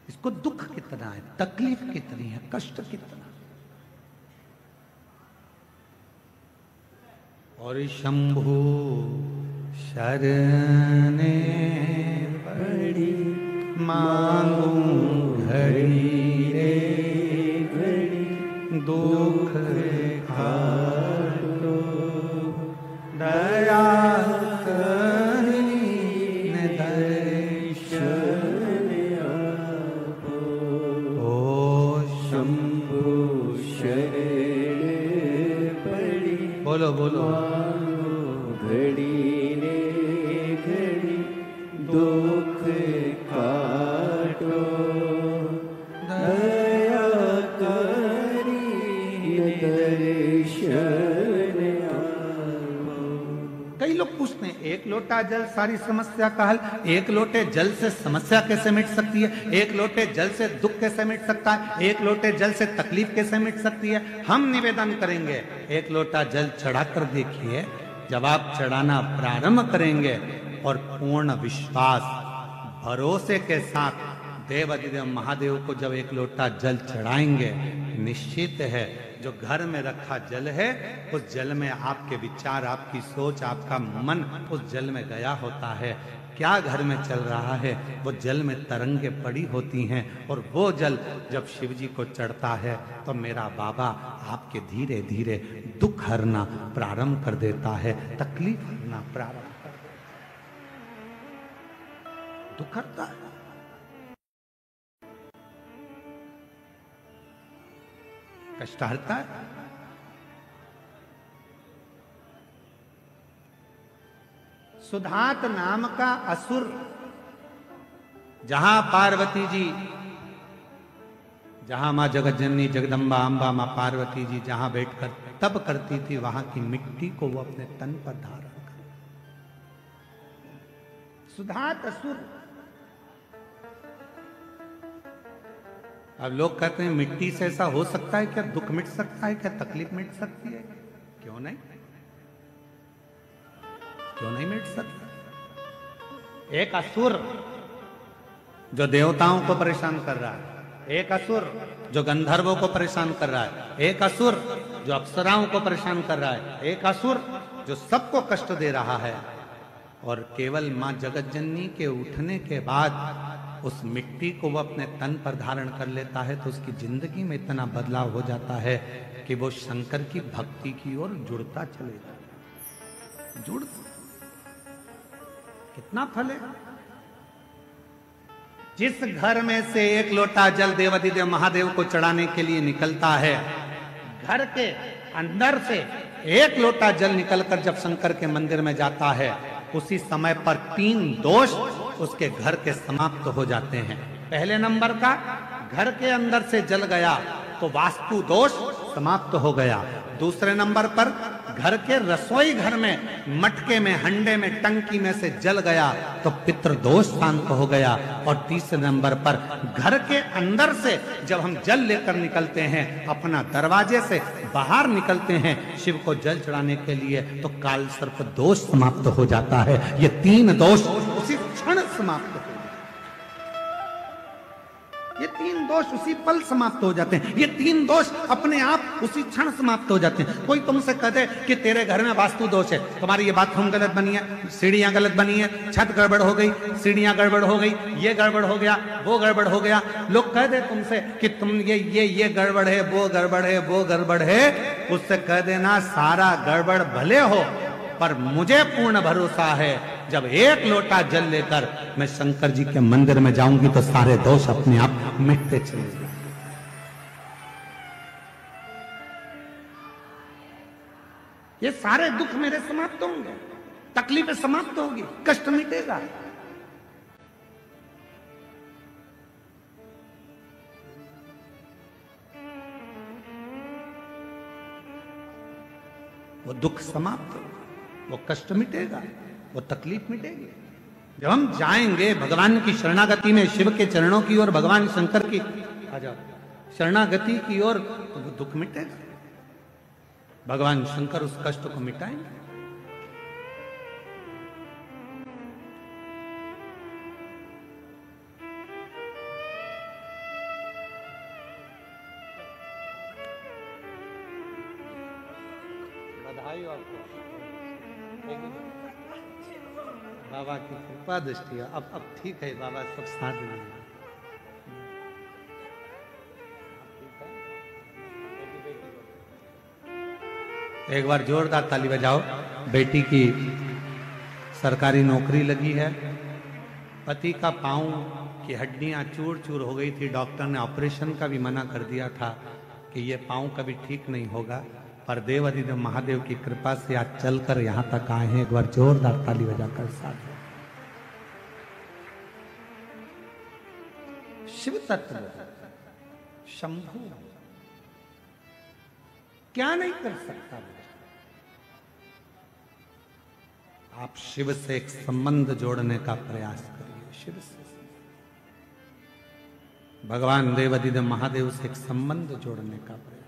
हैं। इसको दुख कितना है, तकलीफ कितनी है, कष्ट कितना। और शंभु शरणे पड़ी मांगू घड़ी रे घड़ी, दुख काटो दया करीने दर्शन आपो। ओ शंभु शरण पड़ी बोलो बोलो। घड़ी रे घड़ी दुख काटो दया करी दर्शन आपो। कई लोग पूछते हैं एक लोटा जल सारी समस्या का हल, एक लोटे जल से समस्या कैसे मिट सकती है, एक लोटे जल से दुख कैसे मिट सकता है, एक लोटे जल से तकलीफ कैसे मिट सकती है। हम निवेदन करेंगे एक लोटा जल चढ़ाकर देखिए, जब आप चढ़ाना प्रारंभ करेंगे और पूर्ण विश्वास भरोसे के साथ देवाधिदेव महादेव को जब एक लोटा जल चढ़ाएंगे, निश्चित है जो घर में रखा जल है उस जल में आपके विचार, आपकी सोच, आपका मन उस जल में गया होता है। क्या घर में चल रहा है, वो जल में तरंगे पड़ी होती हैं और वो जल जब शिव जी को चढ़ता है तो मेरा बाबा आपके धीरे धीरे दुख हरना प्रारंभ कर देता है, तकलीफ हरना प्रारंभ कर देता है, दुख हरता है। कष्ट हरता है। सुधात नाम का असुर जहां पार्वती जी, जहां मां जगत जननी जगदम्बा अम्बा मां पार्वती जी जहां बैठकर तप करती थी, वहां की मिट्टी को वो अपने तन पर धारण कर, सुधात असुर। अब लोग कहते हैं मिट्टी से ऐसा हो सकता है क्या, दुख मिट सकता है क्या, तकलीफ मिट सकती है, क्यों नहीं, क्यों नहीं मिट सकता। एक असुर जो देवताओं को परेशान कर रहा है, एक असुर जो गंधर्वों को परेशान कर रहा है, एक असुर जो अप्सराओं को परेशान कर रहा है, एक असुर जो सबको कष्ट दे रहा है, और केवल मां जगत जननी के उठने के बाद उस मिट्टी को वो अपने तन पर धारण कर लेता है तो उसकी जिंदगी में इतना बदलाव हो जाता है कि वो शंकर की भक्ति की ओर जुड़ता चले जाता, जुड़ कितना फल है। जिस घर में से एक लोटा जल देवाधिदेव महादेव को चढ़ाने के लिए निकलता है, घर के अंदर से एक लोटा जल निकलकर जब शंकर के मंदिर में जाता है, उसी समय पर 3 दोष उसके घर के समाप्त हो जाते हैं। पहले नंबर का, घर के अंदर से जल गया तो वास्तु दोष समाप्त हो गया। दूसरे नंबर पर घर के रसोई घर में मटके में, हंडे में, टंकी में से जल गया तो पितृ दोष शांत हो गया। और तीसरे नंबर पर घर के अंदर से जब हम जल लेकर निकलते हैं, अपना दरवाजे से बाहर निकलते हैं शिव को जल चढ़ाने के लिए, तो काल सर्प दोष समाप्त हो जाता है। ये 3 दोष उसी क्षण समाप्त हो, ये 3 दोष उसी पल समाप्त हो जाते हैं। ये 3 दोष अपने आप उसी क्षण समाप्त हो जाते हैं। कोई तुमसे कहते कि तेरे घर में वास्तु दोष है, तुम्हारी ये बाथरूम गलत बनी है, सीढ़ियां गलत बनी है, छत गड़बड़ हो गई, सीढ़ियां गड़बड़ हो गई, ये गड़बड़ हो गया, वो गड़बड़ हो गया। लोग कह दे तुमसे कि तुम ये गड़बड़ है, वो गड़बड़ है, वो गड़बड़ है, उससे कह देना सारा गड़बड़ भले हो, पर मुझे पूर्ण भरोसा है जब एक लोटा जल लेकर मैं शंकर जी के मंदिर में जाऊंगी तो सारे दोष अपने आप मिटते चले जाएंगे। ये सारे दुख मेरे समाप्त होंगे। तकलीफें समाप्त होगी, कष्ट मिटेगा। वो दुख समाप्त होगा, वो कष्ट मिटेगा, वो तकलीफ मिटेगी। जब हम जाएंगे भगवान की शरणागति में, शिव के चरणों की ओर, भगवान शंकर की आ जाओ शरणागति की ओर, तो वो दुख मिटेगा। भगवान शंकर उस कष्ट को मिटाएंगे। बधाई आपको बाबा की कृपा दृष्टि। अब ठीक है बाबा, सब साथ देंगे। एक बार जोरदार ताली बजाओ। बेटी की सरकारी नौकरी लगी है। पति का पांव की हड्डियां चूर चूर हो गई थी, डॉक्टर ने ऑपरेशन का भी मना कर दिया था कि ये पांव कभी ठीक नहीं होगा, पर देवाधिदेव महादेव की कृपा से आज चलकर यहां तक आए हैं। एक बार जोरदार ताली बजाकर साथ। शिव तत्व शंभु क्या नहीं कर सकता। आप शिव से एक संबंध जोड़ने का प्रयास करिए। शिव से, भगवान देवाधिदेव महादेव से एक संबंध जोड़ने का प्रयास।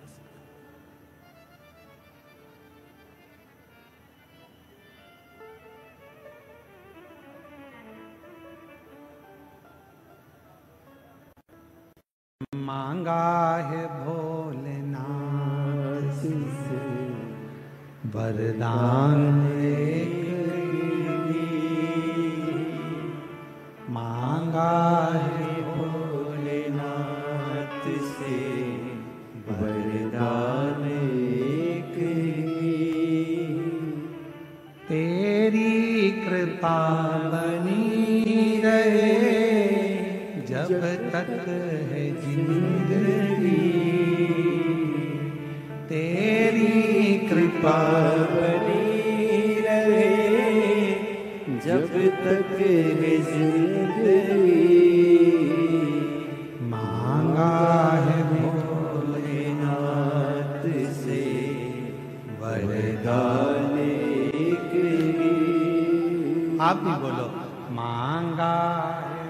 मांगा है भोलेनाथ से वरदान, मांगा है भोलेनाथ से वरदान एक ही, तेरी कृपा बनी रहे जब तक है जिंदगी, तेरी कृपा बनी रहे जब तक है जिंदगी। मांगा है भोलेनाथ से वरदान एक ही। आप भी बोलो, मांगा है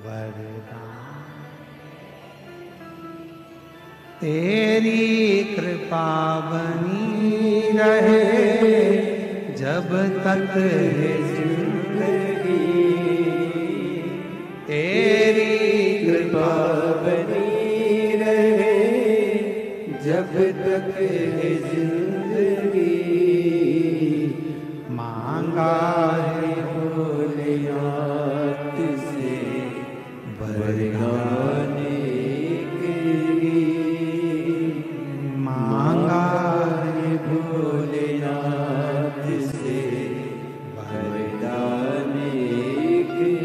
वरदान, तेरी कृपा बनी रहे जब तक है जिंदगी, तेरी कृपा बनी रहे जब तक है जिंदगी। मांगा है भोलेनाथ से वरदान एक ही, मांगा है भोलेनाथ से वरदान एक ही।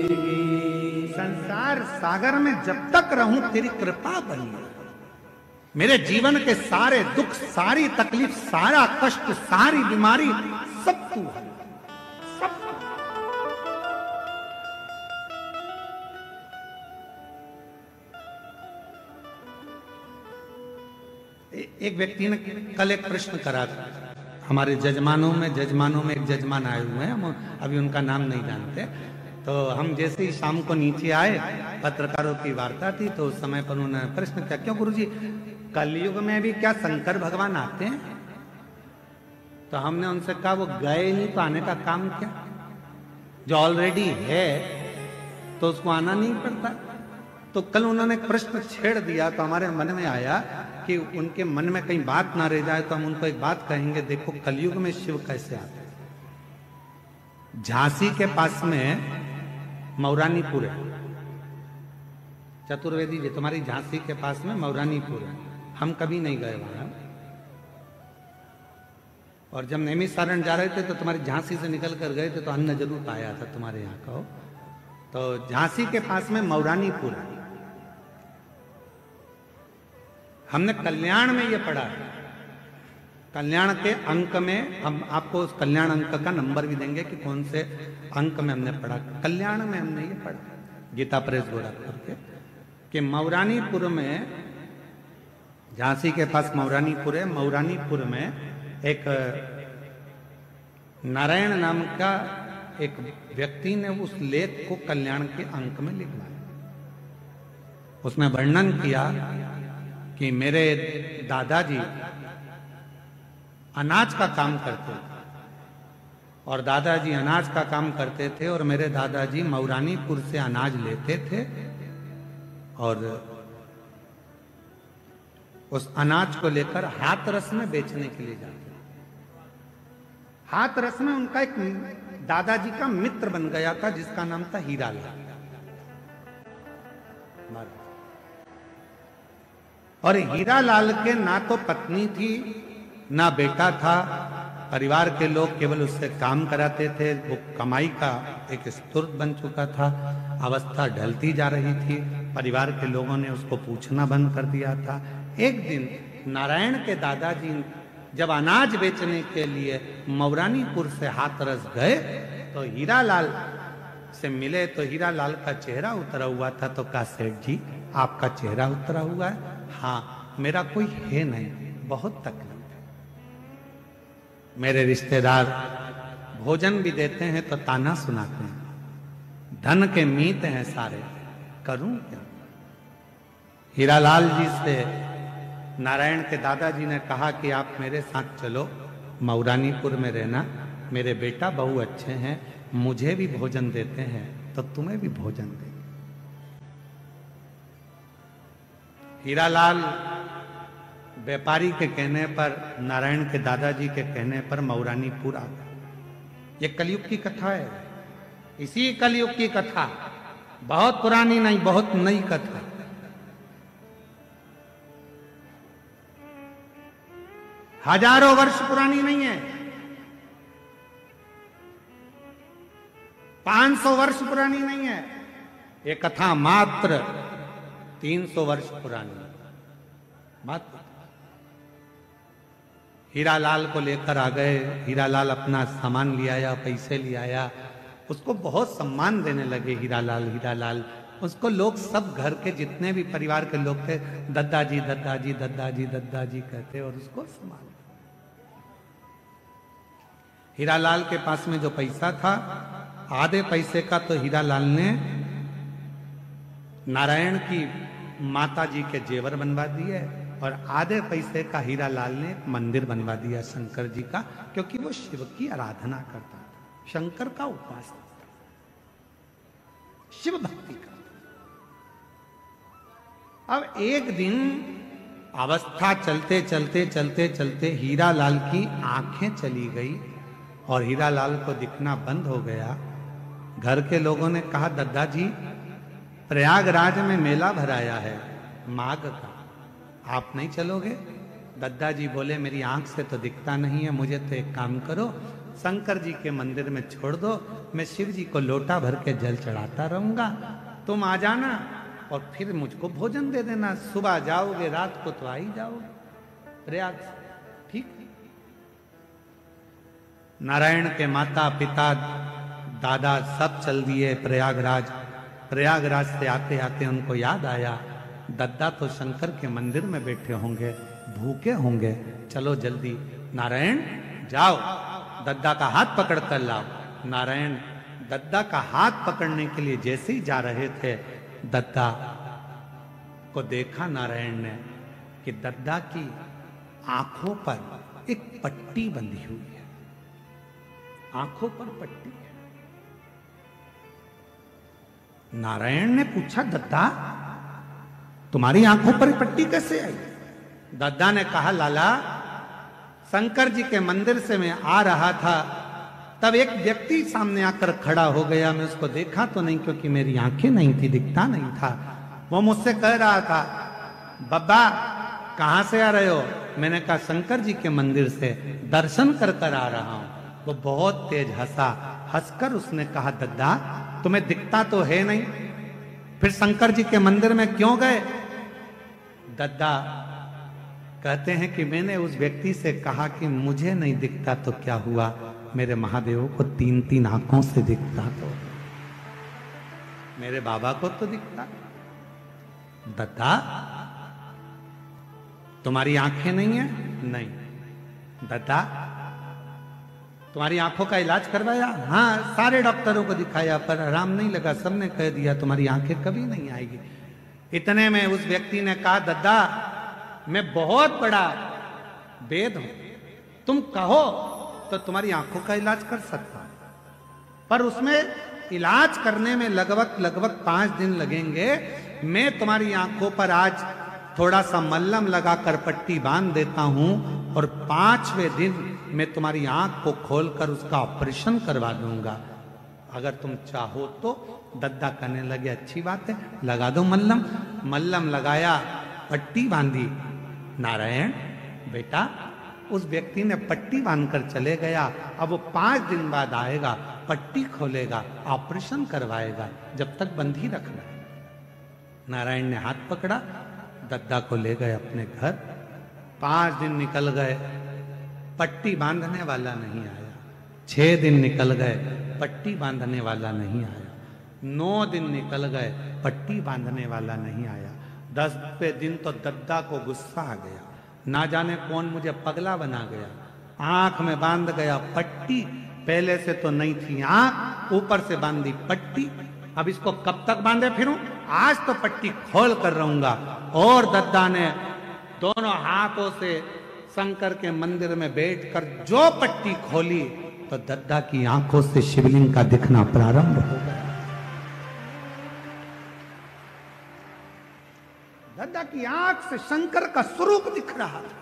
संसार सागर में जब तक रहूं तेरी कृपा बनी रहे। मेरे जीवन के सारे दुख, सारी तकलीफ, सारा कष्ट, सारी बीमारी सब तू है, सब। एक व्यक्ति ने कल एक प्रश्न करा था हमारे जजमानों में एक जजमान आए हुए हैं, हम अभी उनका नाम नहीं जानते। तो हम जैसे ही शाम को नीचे आए, पत्रकारों की वार्ता थी, तो उस समय पर उन्होंने प्रश्न किया, क्यों गुरुजी कलयुग में भी क्या शंकर भगवान आते हैं? तो हमने उनसे कहा वो गए नहीं तो आने का काम क्या? जो ऑलरेडी है तो उसको आना नहीं पड़ता। तो कल उन्होंने एक प्रश्न छेड़ दिया, तो हमारे मन में आया कि उनके मन में कहीं बात ना रह जाए, तो हम उनको एक बात कहेंगे, देखो कलयुग में शिव कैसे आते हैं। झांसी के पास में मौरानीपुर है, चतुर्वेदी जी तुम्हारी झांसी के पास में मौरानीपुर है। हम कभी नहीं गए वहां, और जब नैमिषारण्य जा रहे थे तो तुम्हारी झांसी से निकल कर गए थे, तो अन्न जरूर पाया था तुम्हारे यहाँ का। तो झांसी के पास में मौरानीपुर है। हमने कल्याण में ये पढ़ा है, कल्याण के अंक में हम आपको उस कल्याण अंक का नंबर भी देंगे कि कौन से अंक में हमने पढ़ा। कल्याण में हमने ये पढ़ा गीता प्रेस गोरखपुर के कि मौरानीपुर में, झांसी के पास मौरानीपुर है, मौरानीपुर में एक नारायण नाम का एक व्यक्ति ने उस लेख को कल्याण के अंक में लिखवाया। उसमें वर्णन किया कि मेरे दादाजी अनाज का काम करते थे और दादाजी अनाज का काम करते थे और मेरे दादाजी मौरानीपुर से अनाज लेते थे और उस अनाज को लेकर हाथरस में बेचने के लिए जाते। हाथरस में उनका एक दादाजी का मित्र बन गया था जिसका नाम था हीरालाल। और हीरालाल के ना तो पत्नी थी ना बेटा था, परिवार के लोग केवल उससे काम कराते थे। वो कमाई का एक स्रोत बन चुका था, अवस्था ढलती जा रही थी, परिवार के लोगों ने उसको पूछना बंद कर दिया था। एक दिन नारायण के दादाजी जब अनाज बेचने के लिए मौरानीपुर से हाथरस गए तो हीरालाल से मिले तो हीरालाल का चेहरा उतरा हुआ था। तो कहा, सेठ जी आपका चेहरा उतरा हुआ है? हाँ, मेरा कोई है नहीं, बहुत तकलीफ है। मेरे रिश्तेदार भोजन भी देते हैं तो ताना सुनाते हैं, धन के मीत हैं सारे, करूं क्या? हीरालाल जी से नारायण के दादाजी ने कहा कि आप मेरे साथ चलो, मौरानीपुर में रहना, मेरे बेटा बहू अच्छे हैं, मुझे भी भोजन देते हैं तो तुम्हें भी भोजन देंगे। हीरालाल व्यापारी के कहने पर, नारायण के दादाजी के कहने पर मौरानीपुर आ गए। ये कलयुग की कथा है, इसी कलयुग की कथा, बहुत पुरानी नहीं, बहुत नई कथा। हजारों वर्ष पुरानी नहीं है, 500 वर्ष पुरानी नहीं है, ये कथा मात्र 300 वर्ष पुरानी है। मात्र हीरालाल को लेकर आ गए, हीरालाल अपना सामान ले आया, पैसे ले आया, उसको बहुत सम्मान देने लगे हीरालाल। हीरालाल उसको लोग सब घर के जितने भी परिवार के लोग थे, दद्दाजी दद्दाजी दद्दाजी दद्दाजी कहते और उसको सम्मान। हीरालाल के पास में जो पैसा था, आधे पैसे का तो हीरालाल ने नारायण की माता जी के जेवर बनवा दिए और आधे पैसे का हीरालाल ने एक मंदिर बनवा दिया शंकर जी का, क्योंकि वो शिव की आराधना करता था, शंकर का उपासक था, शिव भक्ति करता। अब एक दिन अवस्था चलते चलते चलते चलते हीरालाल की आंखें चली गई और हीरालाल को दिखना बंद हो गया। घर के लोगों ने कहा, दादाजी प्रयागराज में मेला भराया है माघ का, आप नहीं चलोगे? दादाजी बोले, मेरी आंख से तो दिखता नहीं है, मुझे तो एक काम करो, शंकर जी के मंदिर में छोड़ दो, मैं शिव जी को लोटा भर के जल चढ़ाता रहूंगा, तुम आ जाना और फिर मुझको भोजन दे देना, सुबह जाओगे रात को तो आ ही जाओगे प्रयाग से। ठीक। नारायण के माता पिता दादा सब चल दिए प्रयागराज। प्रयागराज से आते आते उनको याद आया, दद्दा तो शंकर के मंदिर में बैठे होंगे, भूखे होंगे, चलो जल्दी नारायण जाओ दद्दा का हाथ पकड़ कर लाओ। नारायण दद्दा का हाथ पकड़ने के लिए जैसे ही जा रहे थे, दद्दा को देखा नारायण ने कि दद्दा की आंखों पर एक पट्टी बंधी हुई है, आंखों पर पट्टी है। नारायण ने पूछा, दद्दा तुम्हारी आंखों पर पट्टी कैसे आई? दद्दा ने कहा, लाला शंकर जी के मंदिर से मैं आ रहा था, तब एक व्यक्ति सामने आकर खड़ा हो गया, मैं उसको देखा तो नहीं क्योंकि मेरी आंखें नहीं थी, दिखता नहीं था। वो मुझसे कह रहा था, बब्बा कहां से आ रहे हो? मैंने कहा, शंकर जी के मंदिर से दर्शन कर कर आ रहा हूं। वो बहुत तेज हंसा, हंसकर उसने कहा, दद्दा तुम्हें दिखता तो है नहीं, फिर शंकर जी के मंदिर में क्यों गए? दद्दा कहते हैं कि मैंने उस व्यक्ति से कहा कि मुझे नहीं दिखता तो क्या हुआ, मेरे महादेव को 3-3 आंखों से दिखता, तो मेरे बाबा को तो दिखता। दत्ता तुम्हारी आंखें नहीं है? नहीं। दत्ता तुम्हारी आंखों का इलाज करवाया? हाँ, सारे डॉक्टरों को दिखाया पर आराम नहीं लगा, सबने कह दिया तुम्हारी आंखें कभी नहीं आएगी। इतने में उस व्यक्ति ने कहा, दद्दा मैं बहुत बड़ा वेद हूं, तुम कहो तो तुम्हारी आंखों का इलाज कर सकता हूं, पर उसमें इलाज करने में लगभग 5 दिन लगेंगे। मैं तुम्हारी आंखों पर आज थोड़ा सा मल्लम लगाकर पट्टी बांध देता हूं और 5वें दिन मैं तुम्हारी आंख को खोलकर उसका ऑपरेशन करवा दूंगा, अगर तुम चाहो तो। दद्दा कहने लगे अच्छी बात है, लगा दो मल्लम। मल्लम लगाया, पट्टी बांधी। नारायण बेटा, उस व्यक्ति ने पट्टी बांधकर चले गया। अब वो 5 दिन बाद आएगा, पट्टी खोलेगा, ऑपरेशन करवाएगा, जब तक बंद ही रखना। नारायण ने हाथ पकड़ा, दद्दा को ले गए अपने घर। 5 दिन निकल गए, पट्टी बांधने वाला नहीं आया। 6 दिन निकल गए, पट्टी बांधने वाला नहीं आया। 9 दिन निकल गए, पट्टी बांधने वाला नहीं आया। 10वें दिन तो दद्दा को गुस्सा आ गया, ना जाने कौन मुझे पगला बना गया। आंख में बांध गया पट्टी, पहले से तो नहीं थी आंख, ऊपर से बांधी पट्टी। अब इसको कब तक बांधे फिरूं? आज तो पट्टी खोल कर रहूंगा। और दद्दा ने दोनों हाथों से शंकर के मंदिर में बैठकर जो पट्टी खोली तो दद्दा की आंखों से शिवलिंग का दिखना प्रारंभ हो गया। दद्दा की आंख से शंकर का स्वरूप दिख रहा था।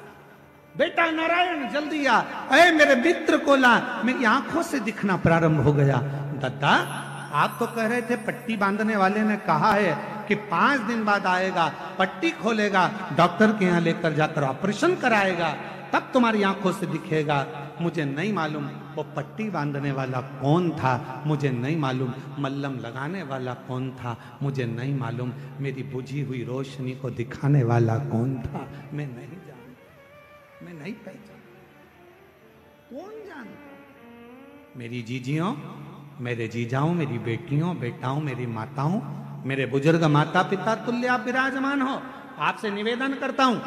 बेटा नारायण जल्दी आ, अरे मेरे मित्र को ला, मेरी आंखों से दिखना प्रारंभ हो गया। दद्दा आप तो कह रहे थे, पट्टी बांधने वाले ने कहा है कि 5 दिन बाद आएगा, पट्टी खोलेगा, डॉक्टर के यहाँ लेकर जाकर ऑपरेशन कराएगा, तब तुम्हारी आंखों से दिखेगा। मुझे नहीं मालूम वो पट्टी बांधने वाला कौन था, मुझे नहीं मालूम मल्लम लगाने वाला कौन था, मुझे नहीं मालूम मेरी बुझी हुई रोशनी को दिखाने वाला कौन था। मैं नहीं जानता, मैं नहीं पहचानता, कौन जानता। मेरी जीजियों, मेरे जीजाओं, मेरी बेटियों, बेटाओं, मेरी माताओं, मेरे बुजुर्ग माता पिता तुल्य आप विराजमान हो। आपसे निवेदन करता हूं,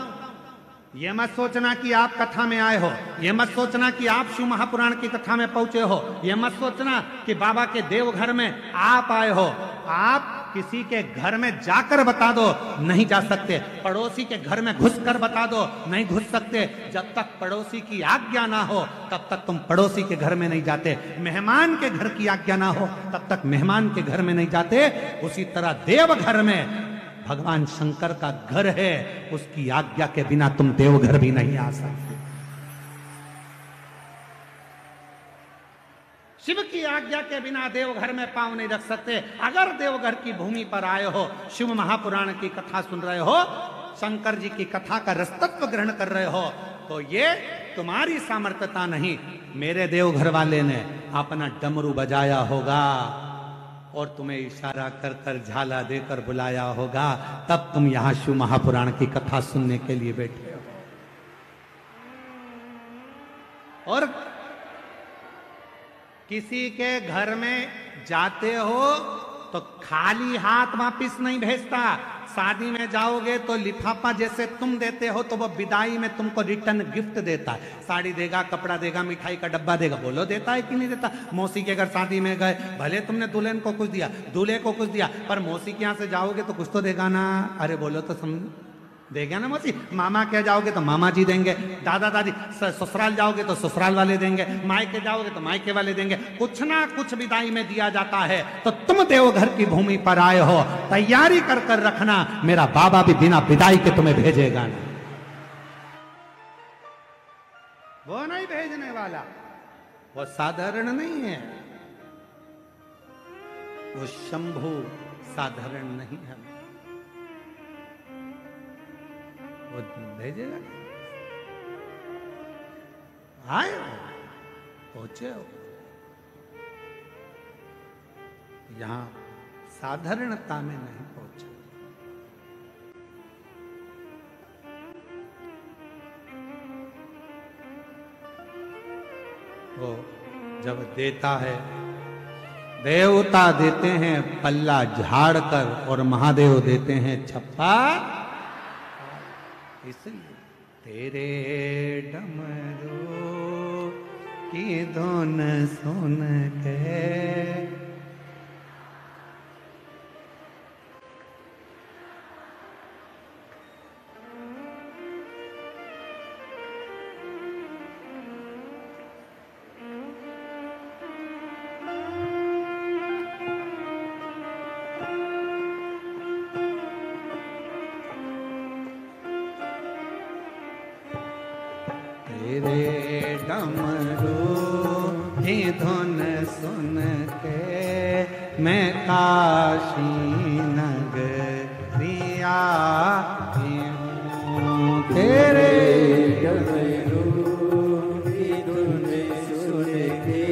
यह मत सोचना कि आप कथा में आए हो, यह मत सोचना कि आप शिव महापुराण की कथा में पहुंचे हो, यह मत सोचना कि बाबा के देवघर में आप आए हो। आप किसी के घर में जाकर बता दो, नहीं जा सकते। पड़ोसी के घर में घुसकर बता दो, नहीं घुस सकते। जब तक पड़ोसी की आज्ञा ना हो तब तक तुम पड़ोसी के घर में नहीं जाते। मेहमान के घर की आज्ञा ना हो तब तक मेहमान के घर में नहीं जाते। उसी तरह देवघर में भगवान शंकर का घर है, उसकी आज्ञा के बिना तुम देवघर भी नहीं आ सकते। शिव की आज्ञा के बिना देवघर में पांव नहीं रख सकते। अगर देवघर की भूमि पर आए हो, शिव महापुराण की कथा सुन रहे हो, शंकर जी की कथा का रसतत्व ग्रहण कर रहे हो, तो ये तुम्हारी सामर्थ्यता नहीं, मेरे देवघर वाले ने अपना डमरू बजाया होगा और तुम्हें इशारा कर कर झाला देकर बुलाया होगा, तब तुम यहां शिव महापुराण की कथा सुनने के लिए बैठे हो। और किसी के घर में जाते हो तो खाली हाथ वापिस नहीं भेजता। शादी में जाओगे तो लिफाफा जैसे तुम देते हो तो वो विदाई में तुमको रिटर्न गिफ्ट देता है। साड़ी देगा, कपड़ा देगा, मिठाई का डब्बा देगा। बोलो देता है कि नहीं देता? मौसी के घर शादी में गए, भले तुमने दुल्हन को कुछ दिया, दूल्हे को कुछ दिया, पर मौसी के यहाँ से जाओगे तो कुछ तो देगा ना। अरे बोलो तो समझ देगा ना मौसी। मामा के जाओगे तो मामा जी देंगे, दादा दादी। ससुराल जाओगे तो ससुराल वाले देंगे, मायके जाओगे तो मायके वाले देंगे। कुछ ना कुछ विदाई में दिया जाता है। तो तुम देवघर की भूमि पर आए हो, तैयारी कर कर रखना, मेरा बाबा भी बिना विदाई के तुम्हें भेजेगा ना। वो नहीं भेजने वाला, वो साधारण नहीं है, वो शंभु साधारण नहीं है। वो भेजेगा, आए हो, पहुंचे हो। यहां साधारणता में नहीं पहुंचे। वो जब देता है, देवता देते हैं पल्ला झाड़ कर और महादेव देते हैं छप्पा। इसलिए तेरे डमरू की धुन सुन के तेरे डमरू की धुन सुन के मैं काशी नगरिया हूँ। तेरे डमरू की धुन सुन के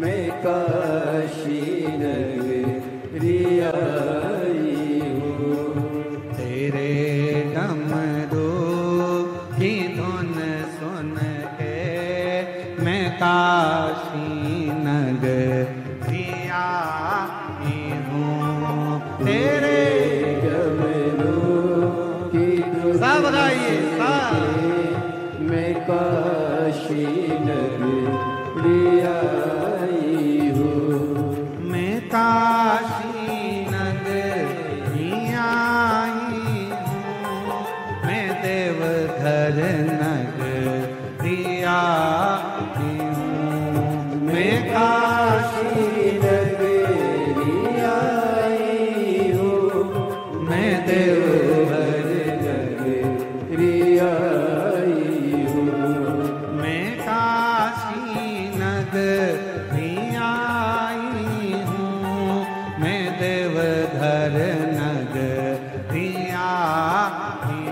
मैं काशी नगरिया हूँ। तेरे डमरू की धुन सुन के मैं काशी नगरिया हूँ। तेरे डमरू की धुन सब गाइए मैं काशी नगरिया हूँ। मैं काशी नगरिया हूँ। मैं देवघर नगरिया हूँ। मैं काशी नगरिया हूँ। मैं देवघर नगरिया हूँ। मैं काशी नगरिया हूँ। मैं देवघर नगरिया हूँ।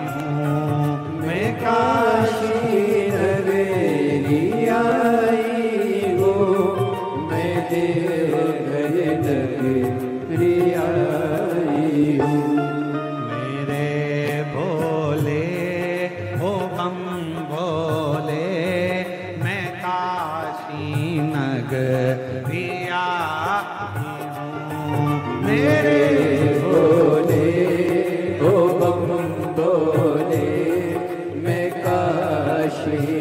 मैं काशी नगरिया हूँ। मैं देवघर नगरिया हूँ। मेरे भोले हो बम भोले, मैं काशी नगरिया हूँ। मेरे भोले ओ बम भोले मैं काशी